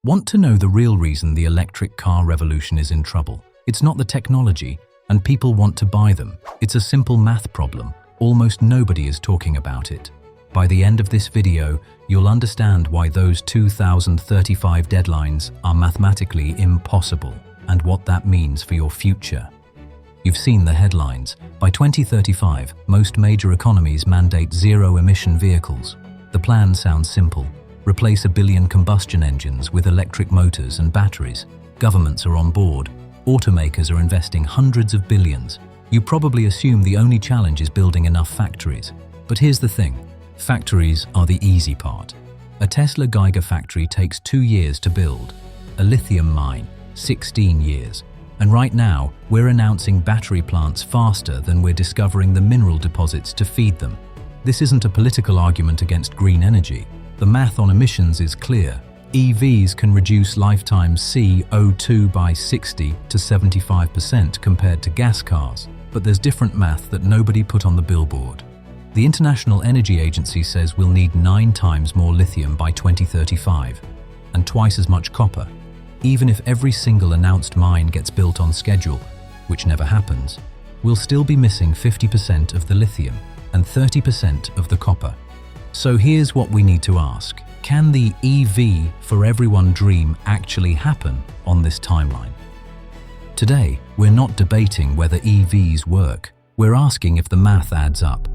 Want to know the real reason the electric car revolution is in trouble? It's not the technology, and people want to buy them. It's a simple math problem. Almost nobody is talking about it. By the end of this video, you'll understand why those 2035 deadlines are mathematically impossible and what that means for your future. You've seen the headlines. By 2035, most major economies mandate zero-emission vehicles. The plan sounds simple. Replace 1 billion combustion engines with electric motors and batteries. Governments are on board. Automakers are investing hundreds of billions. You probably assume the only challenge is building enough factories. But here's the thing. Factories are the easy part. A Tesla Gigafactory takes 2 years to build. A lithium mine, 16 years. And right now, we're announcing battery plants faster than we're discovering the mineral deposits to feed them. This isn't a political argument against green energy. The math on emissions is clear. EVs can reduce lifetime CO2 by 60 to 75% compared to gas cars. But there's different math that nobody put on the billboard. The International Energy Agency says we'll need 9 times more lithium by 2035 and twice as much copper. Even if every single announced mine gets built on schedule, which never happens, we'll still be missing 50% of the lithium and 30% of the copper. So here's what we need to ask. Can the EV for everyone dream actually happen on this timeline? Today, we're not debating whether EVs work. We're asking if the math adds up.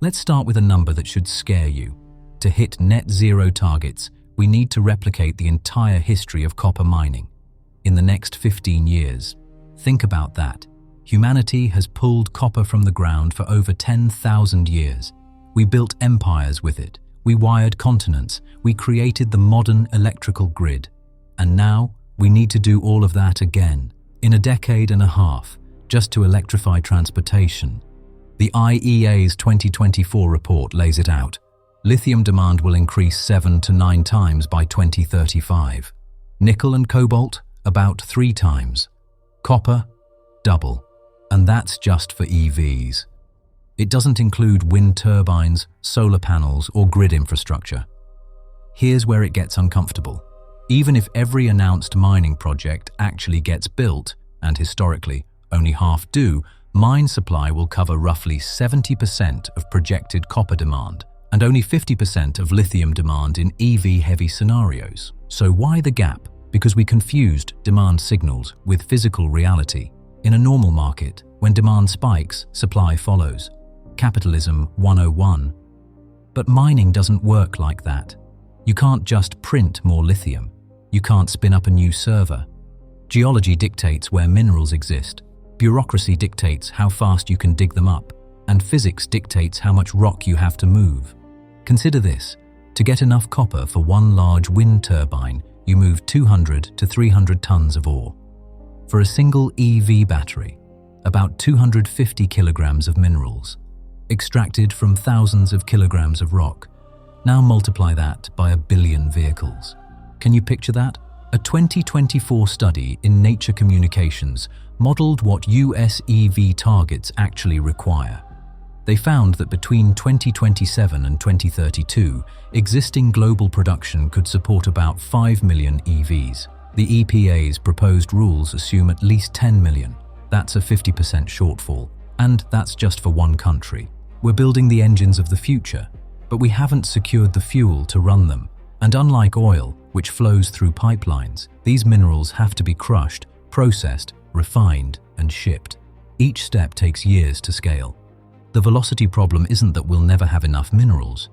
Let's start with a number that should scare you. To hit net zero targets, we need to replicate the entire history of copper mining in the next 15 years. Think about that. Humanity has pulled copper from the ground for over 10,000 years. We built empires with it. We wired continents. We created the modern electrical grid. And now, we need to do all of that again, in a decade and a half, just to electrify transportation. The IEA's 2024 report lays it out. Lithium demand will increase 7 to 9 times by 2035. Nickel and cobalt, about 3 times. Copper, double. And that's just for EVs. It doesn't include wind turbines, solar panels, or grid infrastructure. Here's where it gets uncomfortable. Even if every announced mining project actually gets built, and historically only half do, mine supply will cover roughly 70% of projected copper demand and only 50% of lithium demand in EV-heavy scenarios. So why the gap? Because we confused demand signals with physical reality. In a normal market, when demand spikes, supply follows. Capitalism 101. But mining doesn't work like that. You can't just print more lithium. You can't spin up a new server. Geology dictates where minerals exist. Bureaucracy dictates how fast you can dig them up. And physics dictates how much rock you have to move. Consider this. To get enough copper for one large wind turbine, you move 200 to 300 tons of ore. For a single EV battery, about 250 kilograms of minerals, extracted from thousands of kilograms of rock. Now multiply that by 1 billion vehicles. Can you picture that? A 2024 study in Nature Communications modeled what US EV targets actually require. They found that between 2027 and 2032, existing global production could support about 5 million EVs. The EPA's proposed rules assume at least 10 million. That's a 50% shortfall. And that's just for one country. We're building the engines of the future, but we haven't secured the fuel to run them. And unlike oil, which flows through pipelines, these minerals have to be crushed, processed, refined, and shipped. Each step takes years to scale. The velocity problem isn't that we'll never have enough minerals.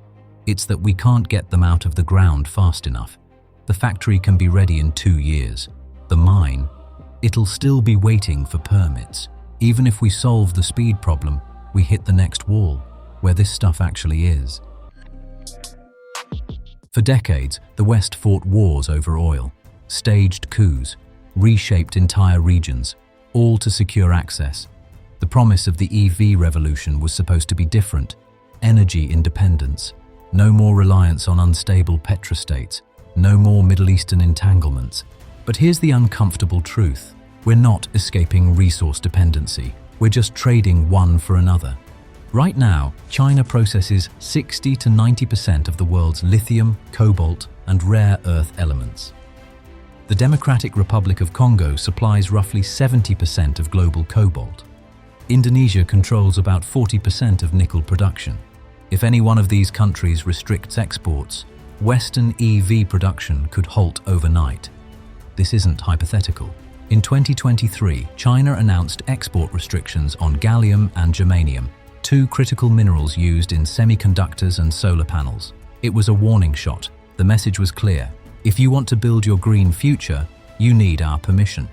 It's that we can't get them out of the ground fast enough. The factory can be ready in 2 years. The mine, it'll still be waiting for permits. Even if we solve the speed problem, we hit the next wall, where this stuff actually is. For decades, the West fought wars over oil, staged coups, reshaped entire regions, all to secure access. The promise of the EV revolution was supposed to be different. Energy independence, no more reliance on unstable petrostates, no more Middle Eastern entanglements. But here's the uncomfortable truth. We're not escaping resource dependency. We're just trading one for another. Right now, China processes 60 to 90% of the world's lithium, cobalt, and rare earth elements. The Democratic Republic of Congo supplies roughly 70% of global cobalt. Indonesia controls about 40% of nickel production. If any one of these countries restricts exports, Western EV production could halt overnight. This isn't hypothetical. In 2023, China announced export restrictions on gallium and germanium, two critical minerals used in semiconductors and solar panels. It was a warning shot. The message was clear. If you want to build your green future, you need our permission.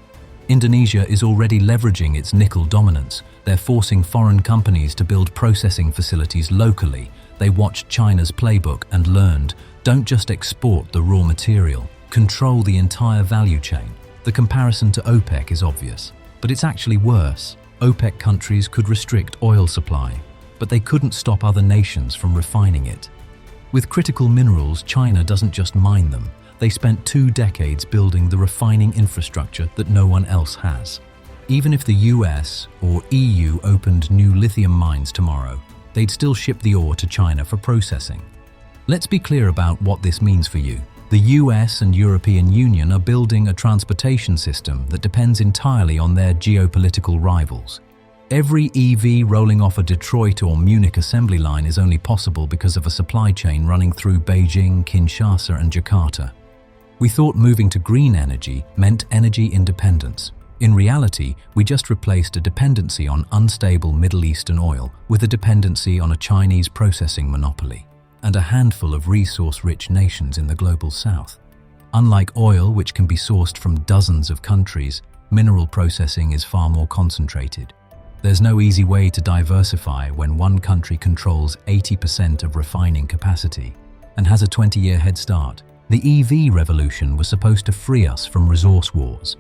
Indonesia is already leveraging its nickel dominance. They're forcing foreign companies to build processing facilities locally. They watched China's playbook and learned, don't just export the raw material, control the entire value chain. The comparison to OPEC is obvious, but it's actually worse. OPEC countries could restrict oil supply, but they couldn't stop other nations from refining it. With critical minerals, China doesn't just mine them. They spent 2 decades building the refining infrastructure that no one else has. Even if the US or EU opened new lithium mines tomorrow, they'd still ship the ore to China for processing. Let's be clear about what this means for you. The US and European Union are building a transportation system that depends entirely on their geopolitical rivals. Every EV rolling off a Detroit or Munich assembly line is only possible because of a supply chain running through Beijing, Kinshasa, and Jakarta. We thought moving to green energy meant energy independence. In reality, we just replaced a dependency on unstable Middle Eastern oil with a dependency on a Chinese processing monopoly and a handful of resource-rich nations in the global south. Unlike oil, which can be sourced from dozens of countries, mineral processing is far more concentrated. There's no easy way to diversify when one country controls 80% of refining capacity and has a 20-year head start. The EV revolution was supposed to free us from resource wars.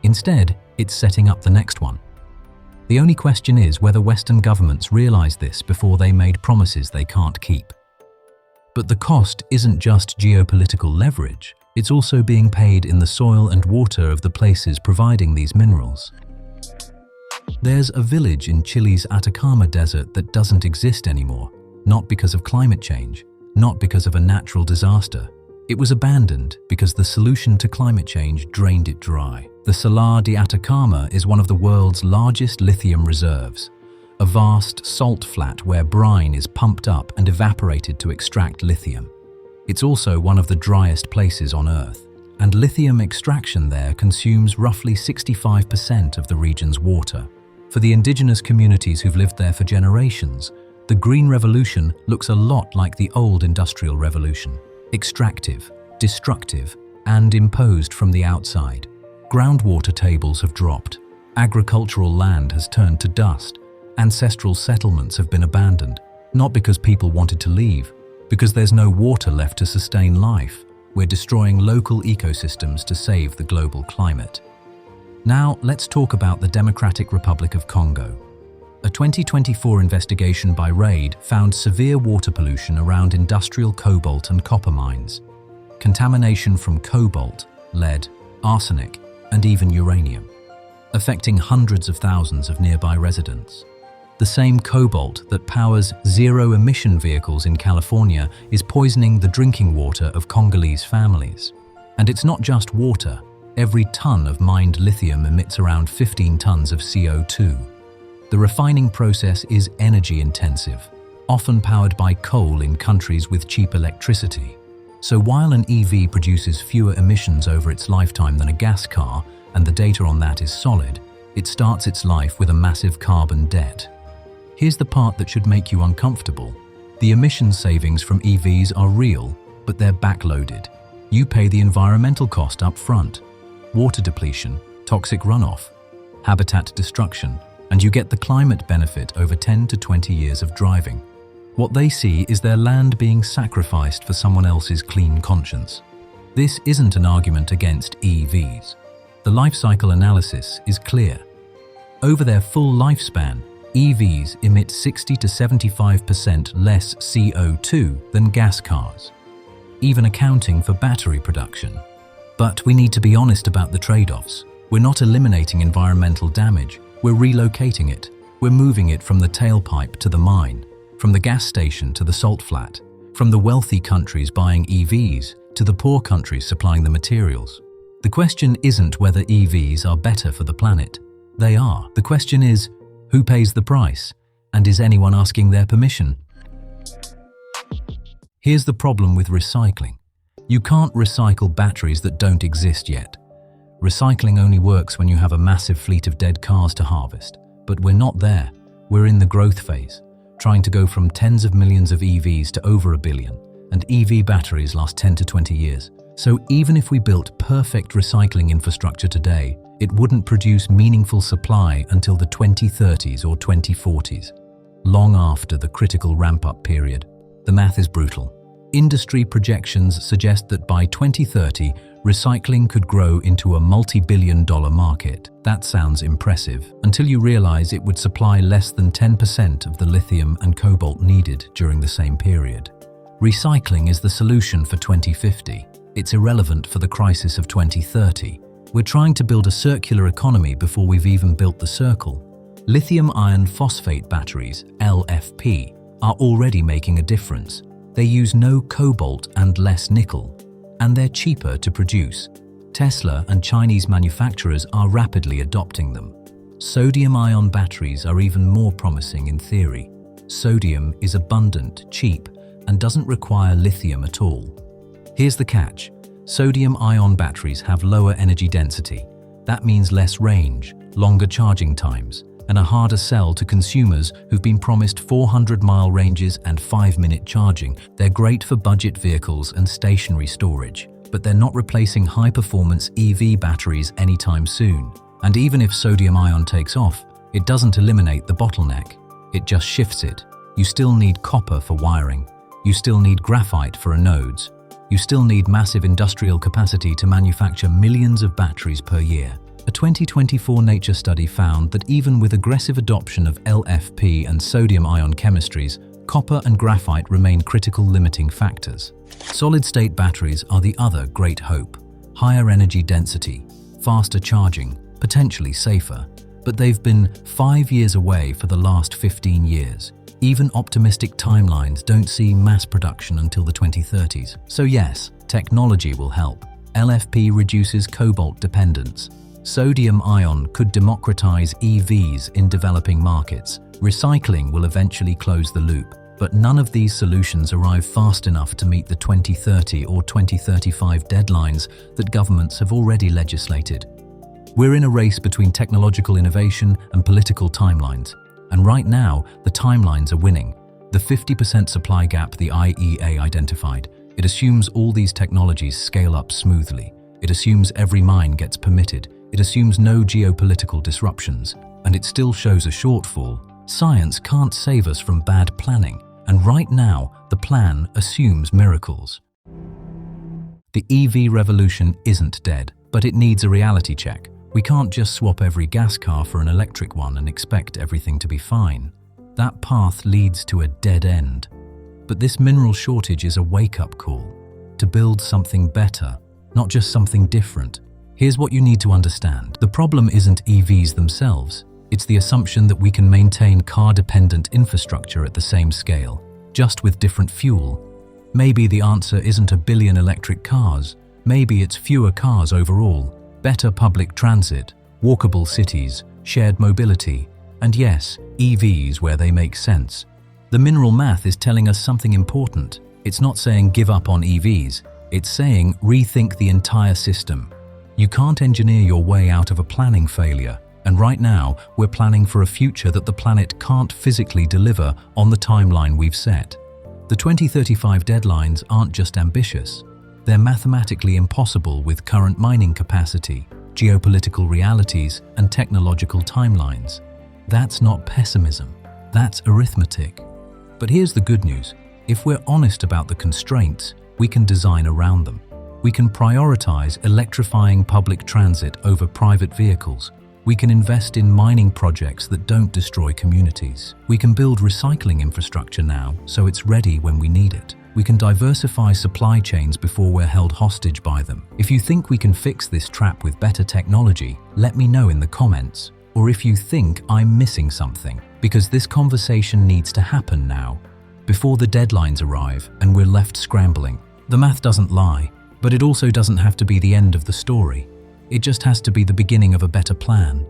Instead, it's setting up the next one. The only question is whether Western governments realize this before they made promises they can't keep. But the cost isn't just geopolitical leverage, it's also being paid in the soil and water of the places providing these minerals. There's a village in Chile's Atacama Desert that doesn't exist anymore, not because of climate change, not because of a natural disaster. It was abandoned because the solution to climate change drained it dry. The Salar de Atacama is one of the world's largest lithium reserves, a vast salt flat where brine is pumped up and evaporated to extract lithium. It's also one of the driest places on Earth, and lithium extraction there consumes roughly 65% of the region's water. For the indigenous communities who've lived there for generations, the Green Revolution looks a lot like the old Industrial Revolution. Extractive, destructive, and imposed from the outside. Groundwater tables have dropped, agricultural land has turned to dust, ancestral settlements have been abandoned, not because people wanted to leave, because there's no water left to sustain life. We're destroying local ecosystems to save the global climate. Now, let's talk about the Democratic Republic of Congo. A 2024 investigation by RAID found severe water pollution around industrial cobalt and copper mines. Contamination from cobalt, lead, arsenic, and even uranium, affecting hundreds of thousands of nearby residents. The same cobalt that powers zero-emission vehicles in California is poisoning the drinking water of Congolese families. And it's not just water. Every ton of mined lithium emits around 15 tons of CO2. The refining process is energy-intensive, often powered by coal in countries with cheap electricity. So while an EV produces fewer emissions over its lifetime than a gas car, and the data on that is solid, it starts its life with a massive carbon debt. Here's the part that should make you uncomfortable. The emission savings from EVs are real, but they're backloaded. You pay the environmental cost up front. Water depletion, toxic runoff, habitat destruction, and you get the climate benefit over 10 to 20 years of driving. What they see is their land being sacrificed for someone else's clean conscience. This isn't an argument against EVs. The life cycle analysis is clear. Over their full lifespan, EVs emit 60 to 75% less CO2 than gas cars, even accounting for battery production. But we need to be honest about the trade-offs. We're not eliminating environmental damage. We're relocating it. We're moving it from the tailpipe to the mine, from the gas station to the salt flat, from the wealthy countries buying EVs to the poor countries supplying the materials. The question isn't whether EVs are better for the planet. They are. The question is, who pays the price? And is anyone asking their permission? Here's the problem with recycling. You can't recycle batteries that don't exist yet. Recycling only works when you have a massive fleet of dead cars to harvest. But we're not there. We're in the growth phase, trying to go from tens of millions of EVs to over 1 billion, and EV batteries last 10 to 20 years. So even if we built perfect recycling infrastructure today, it wouldn't produce meaningful supply until the 2030s or 2040s, long after the critical ramp-up period. The math is brutal. Industry projections suggest that by 2030, recycling could grow into a multi-billion-dollar market. That sounds impressive, until you realize it would supply less than 10% of the lithium and cobalt needed during the same period. Recycling is the solution for 2050. It's irrelevant for the crisis of 2030. We're trying to build a circular economy before we've even built the circle. Lithium iron phosphate batteries, LFP, are already making a difference. They use no cobalt and less nickel, and they're cheaper to produce. Tesla and Chinese manufacturers are rapidly adopting them. Sodium-ion batteries are even more promising in theory. Sodium is abundant, cheap, and doesn't require lithium at all. Here's the catch. Sodium-ion batteries have lower energy density. That means less range, longer charging times, and a harder sell to consumers who've been promised 400-mile ranges and 5-minute charging. They're great for budget vehicles and stationary storage, but they're not replacing high-performance EV batteries anytime soon. And even if sodium-ion takes off, it doesn't eliminate the bottleneck. It just shifts it. You still need copper for wiring. You still need graphite for anodes. You still need massive industrial capacity to manufacture millions of batteries per year. A 2024 Nature study found that even with aggressive adoption of LFP and sodium-ion chemistries, copper and graphite remain critical limiting factors. Solid-state batteries are the other great hope. Higher energy density, faster charging, potentially safer, but they've been 5 years away for the last 15 years. Even optimistic timelines don't see mass production until the 2030s. So yes, technology will help. LFP reduces cobalt dependence. Sodium-ion could democratize EVs in developing markets. Recycling will eventually close the loop, but none of these solutions arrive fast enough to meet the 2030 or 2035 deadlines that governments have already legislated. We're in a race between technological innovation and political timelines, and right now, the timelines are winning. The 50% supply gap the IEA identified, it assumes all these technologies scale up smoothly. It assumes every mine gets permitted. It assumes no geopolitical disruptions, and it still shows a shortfall. Science can't save us from bad planning, and right now, the plan assumes miracles. The EV revolution isn't dead, but it needs a reality check. We can't just swap every gas car for an electric one and expect everything to be fine. That path leads to a dead end. But this mineral shortage is a wake-up call to build something better, not just something different. Here's what you need to understand. The problem isn't EVs themselves. It's the assumption that we can maintain car-dependent infrastructure at the same scale, just with different fuel. Maybe the answer isn't 1 billion electric cars. Maybe it's fewer cars overall, better public transit, walkable cities, shared mobility, and yes, EVs where they make sense. The mineral math is telling us something important. It's not saying give up on EVs. It's saying rethink the entire system. You can't engineer your way out of a planning failure, and right now we're planning for a future that the planet can't physically deliver on the timeline we've set. The 2035 deadlines aren't just ambitious, they're mathematically impossible with current mining capacity, geopolitical realities, and technological timelines. That's not pessimism, that's arithmetic. But here's the good news. If we're honest about the constraints, we can design around them. We can prioritize electrifying public transit over private vehicles. We can invest in mining projects that don't destroy communities. We can build recycling infrastructure now so it's ready when we need it. We can diversify supply chains before we're held hostage by them. If you think we can fix this trap with better technology, let me know in the comments. Or if you think I'm missing something, because this conversation needs to happen now, before the deadlines arrive and we're left scrambling. The math doesn't lie. But it also doesn't have to be the end of the story. It just has to be the beginning of a better plan.